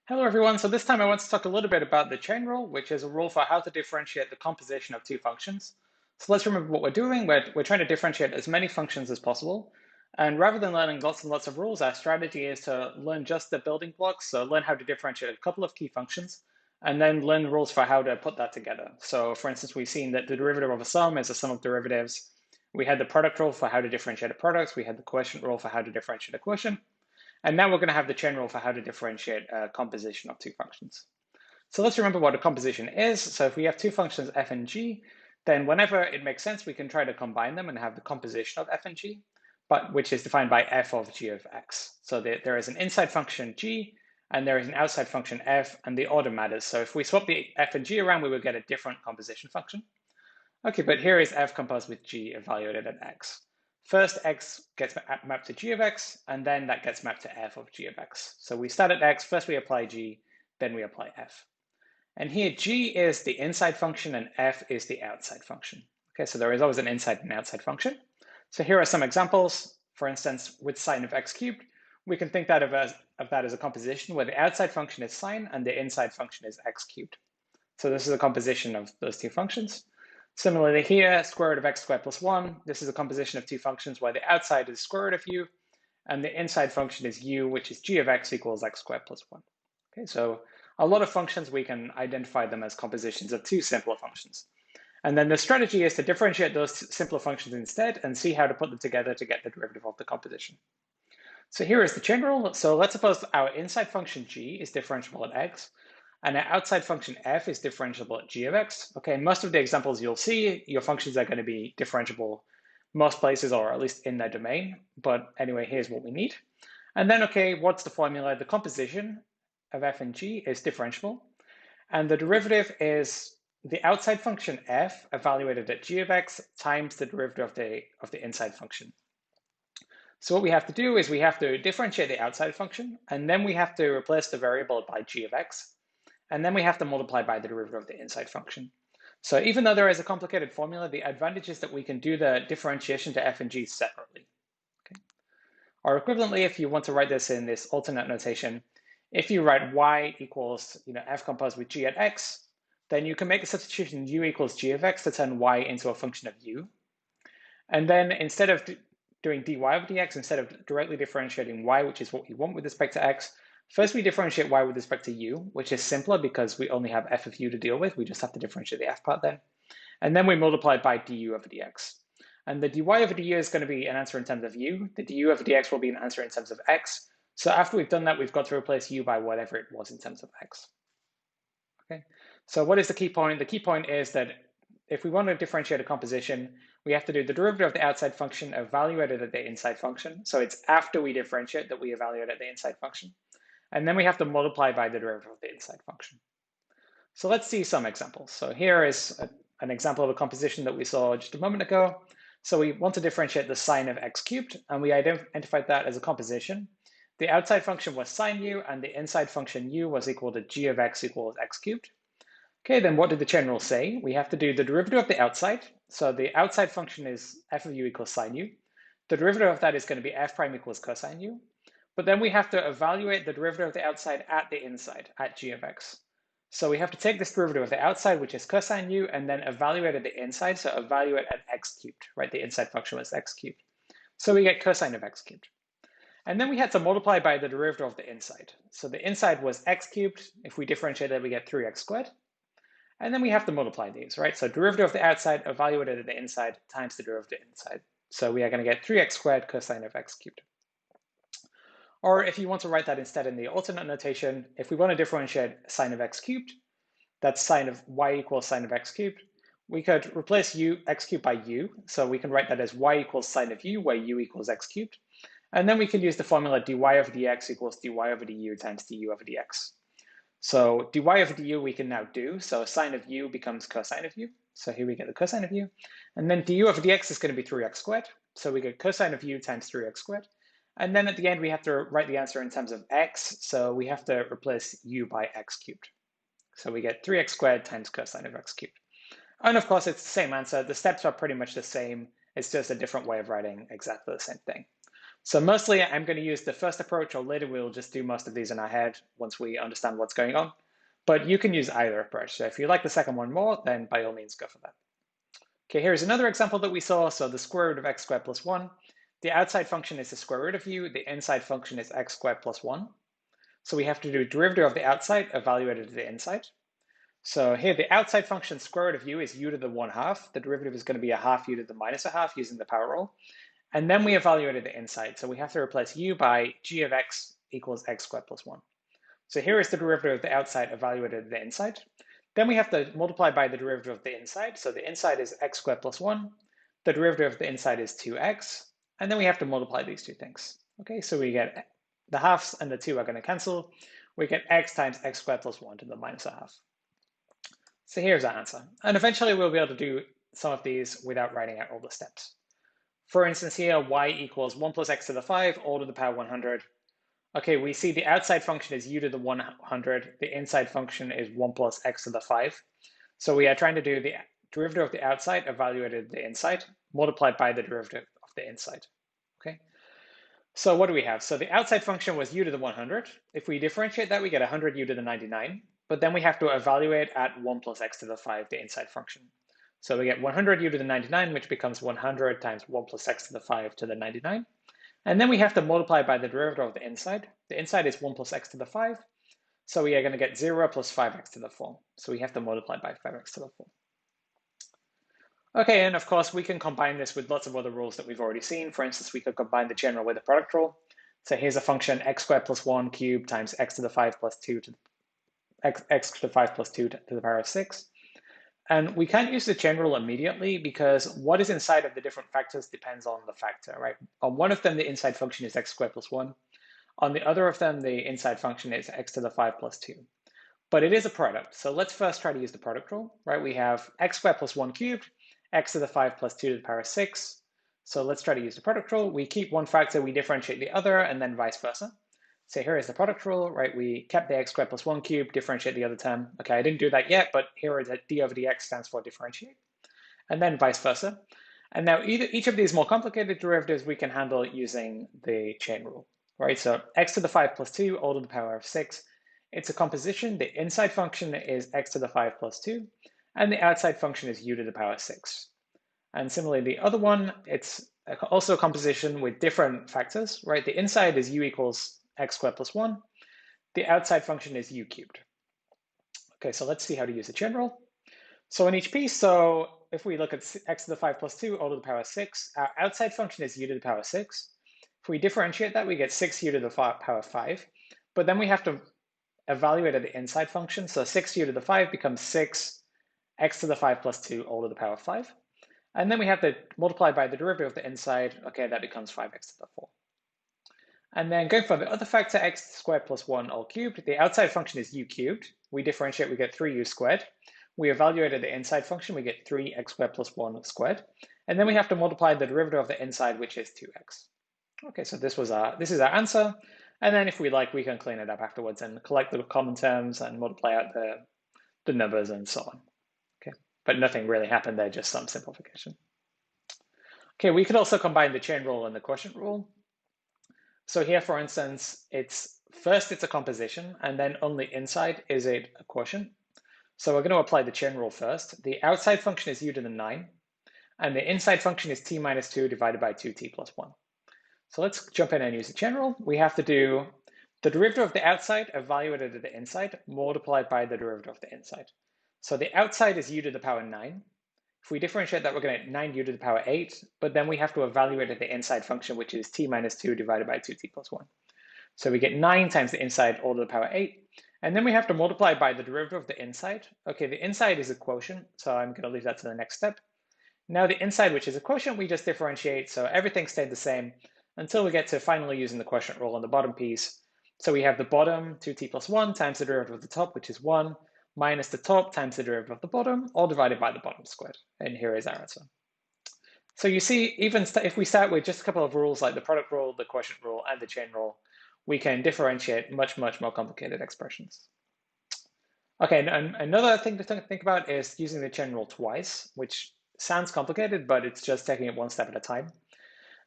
Hello everyone, so this time I want to talk a little bit about the chain rule, which is a rule for how to differentiate the composition of two functions. So let's remember what we're doing. We're trying to differentiate as many functions as possible. And rather than learning lots and lots of rules, our strategy is to learn just the building blocks. So learn how to differentiate a couple of key functions, and then learn rules for how to put that together. So for instance, we've seen that the derivative of a sum is a sum of derivatives. We had the product rule for how to differentiate a product. We had the quotient rule for how to differentiate a quotient. And now we're going to have the chain rule for how to differentiate a composition of two functions. So let's remember what a composition is. So if we have two functions f and g, then whenever it makes sense, we can try to combine them and have the composition of f and g, but which is defined by f of g of x. So there is an inside function g, and there is an outside function f, and the order matters. So if we swap the f and g around, we would get a different composition function. Okay, but here is f composed with g evaluated at x. First, x gets mapped to g of x, and then that gets mapped to f of g of x. So we start at x, first we apply g, then we apply f. And here g is the inside function and f is the outside function. Okay, so there is always an inside and outside function. So here are some examples. For instance, with sine of x cubed, we can think that of that as a composition where the outside function is sine and the inside function is x cubed. So this is a composition of those two functions. Similarly here, square root of x squared plus 1. This is a composition of two functions where the outside is square root of u, and the inside function is u, which is g of x equals x squared plus 1. Okay, so a lot of functions, we can identify them as compositions of two simpler functions. And then the strategy is to differentiate those simpler functions instead and see how to put them together to get the derivative of the composition. So here is the chain rule. So let's suppose our inside function g is differentiable at x, and our outside function f is differentiable at g of x. Okay, in most of the examples you'll see, your functions are going to be differentiable most places, or at least in their domain. But anyway, here's what we need. And then, okay, what's the formula? The composition of f and g is differentiable. And the derivative is the outside function f evaluated at g of x times the derivative of the inside function. So what we have to do is we have to differentiate the outside function, and then we have to replace the variable by g of x, and then we have to multiply by the derivative of the inside function. So even though there is a complicated formula, the advantage is that we can do the differentiation to f and g separately. Okay. Or equivalently, if you want to write this in this alternate notation, if you write y equals f composed with g at x, then you can make a substitution u equals g of x to turn y into a function of u. And then instead of doing dy over dx, instead of directly differentiating y, which is what we want with respect to x, first we differentiate y with respect to u, which is simpler because we only have f of u to deal with. We just have to differentiate the f part then. And then we multiply by du over dx. And the dy over du is going to be an answer in terms of u. The du over dx will be an answer in terms of x. So after we've done that, we've got to replace u by whatever it was in terms of x. Okay. So what is the key point? The key point is that if we want to differentiate a composition, we have to do the derivative of the outside function evaluated at the inside function. So it's after we differentiate that we evaluate at the inside function. And then we have to multiply by the derivative of the inside function. So let's see some examples. So here is an example of a composition that we saw just a moment ago. So we want to differentiate the sine of x cubed, and we identified that as a composition. The outside function was sine u, and the inside function u was equal to g of x equals x cubed. Okay, then what did the chain rule say? We have to do the derivative of the outside. So the outside function is f of u equals sine u. The derivative of that is going to be f prime equals cosine u. But then we have to evaluate the derivative of the outside at the inside, at g of x. So we have to take this derivative of the outside, which is cosine u, and then evaluate at the inside. So evaluate at x cubed, right? The inside function was x cubed. So we get cosine of x cubed. And then we had to multiply by the derivative of the inside. So the inside was x cubed. If we differentiate it, we get 3x squared. And then we have to multiply these, right? So derivative of the outside evaluated at the inside times the derivative of the inside. So we are going to get 3x squared cosine of x cubed. Or if you want to write that instead in the alternate notation, if we want to differentiate sine of x cubed, that's sine of y equals sine of x cubed, we could replace x cubed by u. So we can write that as y equals sine of u, where u equals x cubed. And then we can use the formula dy over dx equals dy over du times du over dx. So dy over du we can now do. So sine of u becomes cosine of u. So here we get the cosine of u. And then du over dx is going to be 3x squared. So we get cosine of u times 3x squared. And then at the end, we have to write the answer in terms of x. So we have to replace u by x cubed. So we get 3x squared times cosine of x cubed. And of course, it's the same answer. The steps are pretty much the same. It's just a different way of writing exactly the same thing. So mostly I'm going to use the first approach, or later we'll just do most of these in our head once we understand what's going on. But you can use either approach. So if you like the second one more, then by all means go for that. Okay, here's another example that we saw. So the square root of x squared plus 1. The outside function is the square root of u. The inside function is x squared plus 1. So we have to do derivative of the outside evaluated to the inside. So here the outside function square root of u is u to the 1/2. The derivative is going to be a half u to the minus a half using the power rule. And then we evaluated the inside. So we have to replace u by g of x equals x squared plus 1. So here is the derivative of the outside evaluated the inside. Then we have to multiply by the derivative of the inside. So the inside is x squared plus 1. The derivative of the inside is 2x. And then we have to multiply these two things. Okay, so we get the halves and the 2 are going to cancel. We get x times x squared plus 1 to the minus a half. So here's our answer. And eventually we'll be able to do some of these without writing out all the steps. For instance here, y equals 1 plus x to the 5, all to the power 100. Okay, we see the outside function is u to the 100. The inside function is 1 plus x to the 5. So we are trying to do the derivative of the outside evaluated the inside, multiplied by the derivative of the inside. Okay. So what do we have? So the outside function was u to the 100. If we differentiate that, we get 100 u to the 99. But then we have to evaluate at 1 plus x to the 5, the inside function. So we get 100 u to the 99, which becomes 100 times 1 plus x to the 5 to the 99. And then we have to multiply by the derivative of the inside. The inside is 1 plus x to the 5. So we are going to get 0 plus 5x to the 4. So we have to multiply by 5x to the 4. Okay, and of course, we can combine this with lots of other rules that we've already seen. For instance, we could combine the general with the product rule. So here's a function x squared plus 1 cubed times x to the 5 plus 2 to x to the 5 plus 2 to the power of 6. And we can't use the chain rule immediately because what is inside of the different factors depends on the factor, right? On one of them, the inside function is x squared plus 1. On the other of them, the inside function is x to the 5 plus 2. But it is a product. So let's first try to use the product rule, right? We have x squared plus 1 cubed, x to the 5 plus 2 to the power of 6. So let's try to use the product rule. We keep one factor, we differentiate the other, and then vice versa. So here is the product rule, right? We kept the x squared plus 1 cubed, differentiate the other term. Okay, I didn't do that yet, but here is that d over dx stands for differentiate. And then vice versa. And now each of these more complicated derivatives we can handle using the chain rule, right? So x to the 5 plus 2, all to the power of 6. It's a composition. The inside function is x to the 5 plus 2, and the outside function is u to the power 6. And similarly, the other one, it's also a composition with different factors, right? The inside is u equals x squared plus 1. The outside function is u cubed. Okay, so let's see how to use the chain rule. So in each piece, so if we look at x to the 5 plus 2, all to the power 6, our outside function is u to the power 6. If we differentiate that, we get 6u to the power 5. But then we have to evaluate at the inside function. So 6u to the 5 becomes 6 x to the 5 plus 2, all to the power 5. And then we have to multiply by the derivative of the inside. Okay, that becomes 5x to the 4. And then going for the other factor, x squared plus 1 all cubed, the outside function is u cubed. We differentiate, we get 3u squared. We evaluated the inside function, we get 3x squared plus 1 squared. And then we have to multiply the derivative of the inside, which is 2x. Okay, so this is our answer. And then if we like, we can clean it up afterwards and collect the common terms and multiply out the numbers and so on. Okay, but nothing really happened there, just some simplification. Okay, we could also combine the chain rule and the quotient rule. So here, for instance, it's a composition, and then on the inside is a quotient. So we're going to apply the chain rule first. The outside function is u to the 9, and the inside function is t minus 2 divided by 2t plus 1. So let's jump in and use the chain rule. We have to do the derivative of the outside evaluated at the inside multiplied by the derivative of the inside. So the outside is u to the power 9. If we differentiate that, we're going to get 9u to the power 8, but then we have to evaluate at the inside function, which is t minus 2 divided by 2t plus 1. So we get 9 times the inside all to the power 8, and then we have to multiply by the derivative of the inside. Okay, the inside is a quotient, so I'm going to leave that to the next step. Now the inside, which is a quotient, we just differentiate, so everything stayed the same until we get to finally using the quotient rule on the bottom piece. So we have the bottom, 2t plus 1 times the derivative of the top, which is 1, minus the top times the derivative of the bottom, all divided by the bottom squared. And here is our answer. So you see, even if we start with just a couple of rules like the product rule, the quotient rule, and the chain rule, we can differentiate much, much more complicated expressions. Okay, and another thing to think about is using the chain rule twice, which sounds complicated, but it's just taking it one step at a time.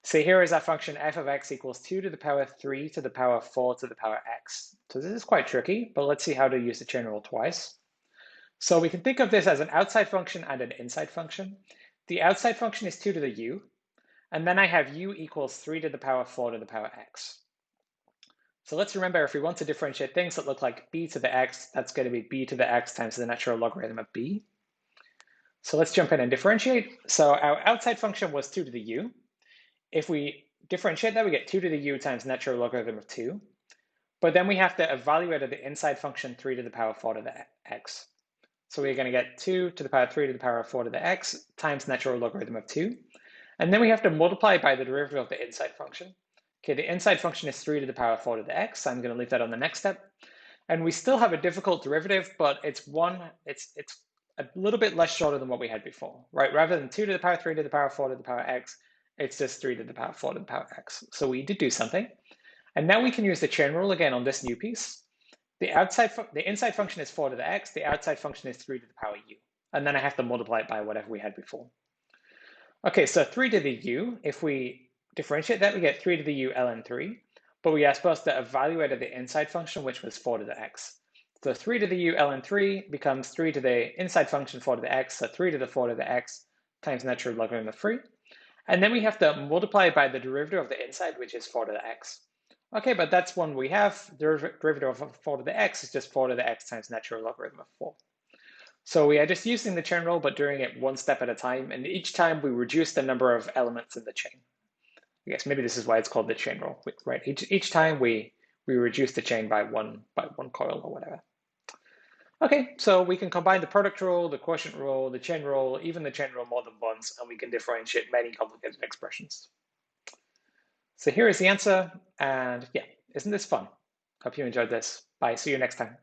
So here is our function f of x equals 2 to the power 3 to the power 4 to the power x. So this is quite tricky, but let's see how to use the chain rule twice. So we can think of this as an outside function and an inside function. The outside function is 2 to the u, and then I have u equals 3 to the power 4 to the power x. So let's remember, if we want to differentiate things that look like b to the x, that's going to be b to the x times the natural logarithm of b. So let's jump in and differentiate. So our outside function was 2 to the u. If we differentiate that, we get 2 to the u times natural logarithm of 2. But then we have to evaluate the inside function 3 to the power 4 to the x. So we're going to get 2 to the power 3 to the power 4 to the x times natural logarithm of 2. And then we have to multiply by the derivative of the inside function. Okay, the inside function is 3 to the power 4 to the x. I'm going to leave that on the next step. And we still have a difficult derivative, but it's a little bit less shorter than what we had before, right? Rather than 2 to the power 3 to the power 4 to the power x, it's just 3 to the power 4 to the power x. So we did do something. And now we can use the chain rule again on this new piece. The inside function is 4 to the x, the outside function is 3 to the power u. And then I have to multiply it by whatever we had before. Okay, so 3 to the u, if we differentiate that, we get 3 to the u ln 3. But we are supposed to evaluate the inside function, which was 4 to the x. So 3 to the u ln 3 becomes 3 to the inside function 4 to the x, so 3 to the 4 to the x times natural logarithm of 3. And then we have to multiply by the derivative of the inside, which is 4 to the x. Okay, but that's one we have. The derivative of 4 to the x is just 4 to the x times natural logarithm of 4. So we are just using the chain rule, but doing it one step at a time. And each time we reduce the number of elements in the chain. I guess maybe this is why it's called the chain rule, right? Each time we reduce the chain by one coil or whatever. Okay, so we can combine the product rule, the quotient rule, the chain rule, even the chain rule more than once, and we can differentiate many complicated expressions. So here is the answer, and yeah, isn't this fun? Hope you enjoyed this. Bye, see you next time.